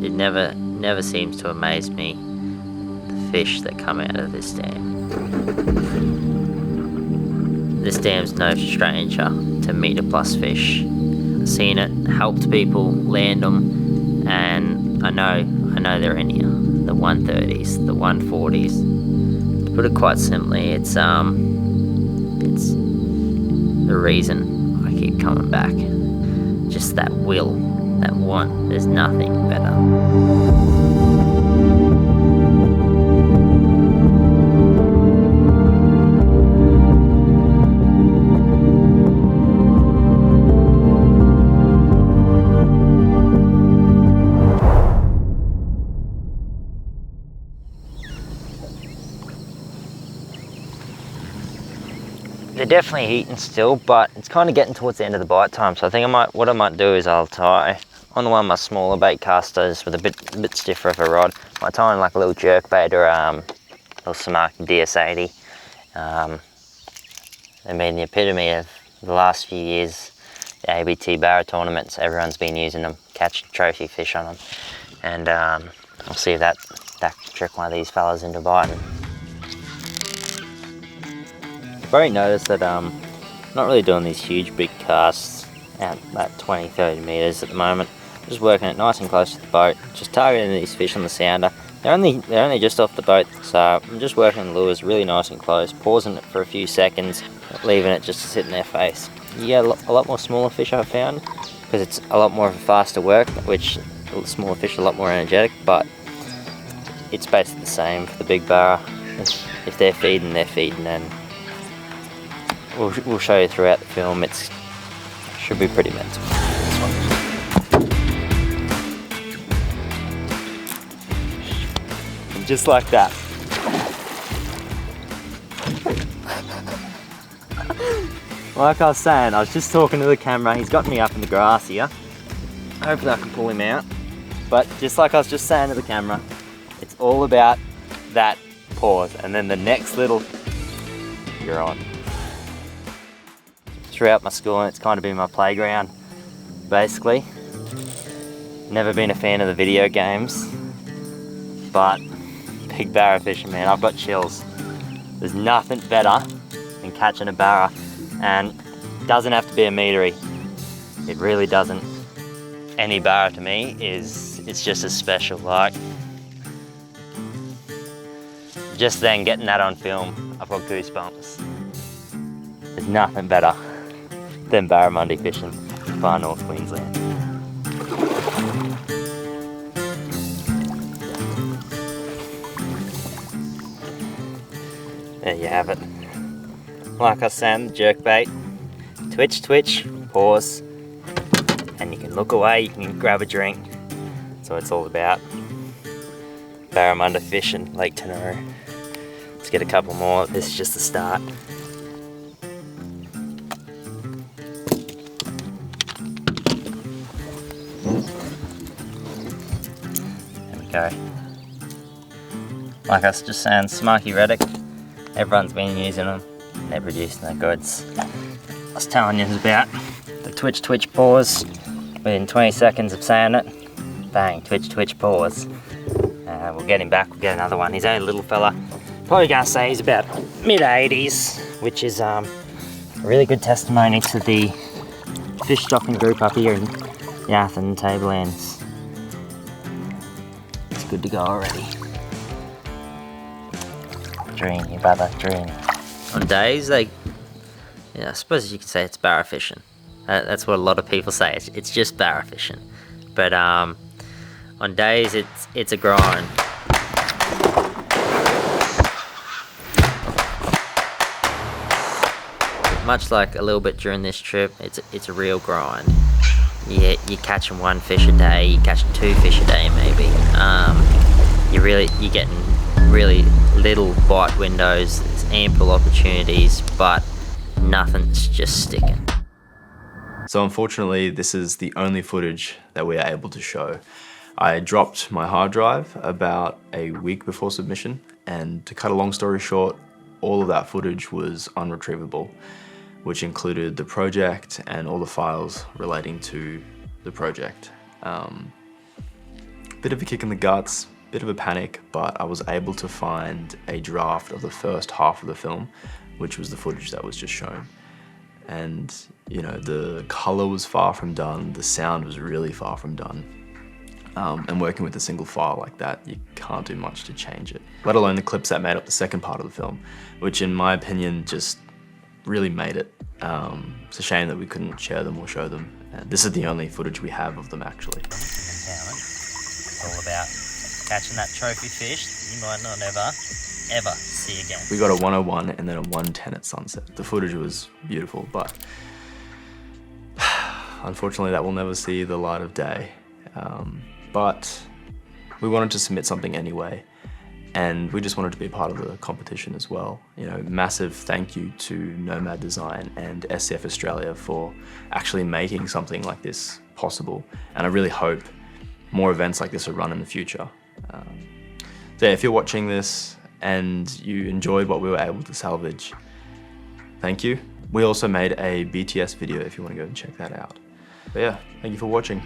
it never seems to amaze me, the fish that come out of this dam. This dam's no stranger to metre-plus fish. I've seen it, helped people land them, and I know they're in here. The 130s, the 140s. To put it quite simply, it's the reason I keep coming back. Just that will, that want. There's nothing better. They're definitely eating still, but it's kind of getting towards the end of the bite time. So I think what I might do is I'll tie on one of my smaller bait casters with a bit stiffer of a rod. I might tie on like a little jerk bait or a little Samaki DS80. They've been the epitome of the last few years. The ABT barra tournaments, everyone's been using them, catching trophy fish on them, and I'll see if that can trick one of these fellas into biting. I've already noticed that I'm not really doing these huge big casts at about 20-30 meters at the moment. I'm just working it nice and close to the boat, just targeting these fish on the sounder. They're only just off the boat, so I'm just working the lures really nice and close, pausing it for a few seconds, leaving it just to sit in their face. You get a lot more smaller fish, I've found, because it's a lot more of a faster work, which smaller fish are a lot more energetic, but it's basically the same for the big barra. If they're feeding, and we'll show you throughout the film. It should be pretty mental. And just like that. Like I was saying, I was just talking to the camera. He's got me up in the grass here. Hopefully I can pull him out. But just like I was just saying to the camera, it's all about that pause, and then the next little, you're on. Throughout my schooling, it's kind of been my playground, basically. Never been a fan of the video games, but big barra fishing, man, I've got chills. There's nothing better than catching a barra, and it doesn't have to be a meatery. It really doesn't. Any barra to me it's just as special. Like, just then getting that on film, I've got goosebumps. There's nothing better than barramundi fishing in far north Queensland. There you have it. Like I said, the jerk bait. Twitch, twitch, pause, and you can look away, you can grab a drink. That's what it's all about. Barramundi fishing, Lake Tenero. Let's get a couple more. This is just the start. Go. Like I was just saying, Samaki Reddick, everyone's been using them, they're producing their goods. I was telling you about the twitch twitch pause. Within 20 seconds of saying it, bang, twitch twitch pause. We'll get him back, we'll get another one. He's only a little fella, probably gonna say he's about mid-80s, which is a really good testimony to the fish stocking group up here in Yarth and Tablelands. Good to go already. Dreamy, brother, dreamy. On days, I suppose you could say it's barra fishing. That's what a lot of people say. It's just barra fishing. But on days, it's a grind. Much like a little bit during this trip, it's a real grind. You're catching one fish a day, you're catching two fish a day maybe. You're getting really little bite windows, there's ample opportunities, but nothing's just sticking. So unfortunately, this is the only footage that we are able to show. I dropped my hard drive about a week before submission, and to cut a long story short, all of that footage was unretrievable, which included the project and all the files relating to the project. Bit of a kick in the guts, bit of a panic, but I was able to find a draft of the first half of the film, which was the footage that was just shown. And you know, the color was far from done, the sound was really far from done. And working with a single file like that, you can't do much to change it. Let alone the clips that made up the second part of the film, which in my opinion just really made it. It's a shame that we couldn't share them or show them. And this is the only footage we have of them actually. It's all about catching that trophy fish that you might not ever see again. We got a 101 and then a 110 at sunset. The footage was beautiful, but unfortunately that will never see the light of day. But we wanted to submit something anyway, and we just wanted to be part of the competition as well. You know, massive thank you to NOMAD Design and SCF Australia for actually making something like this possible. And I really hope more events like this are run in the future. So yeah, if you're watching this and you enjoyed what we were able to salvage, thank you. We also made a BTS video if you want to go and check that out. But yeah, thank you for watching.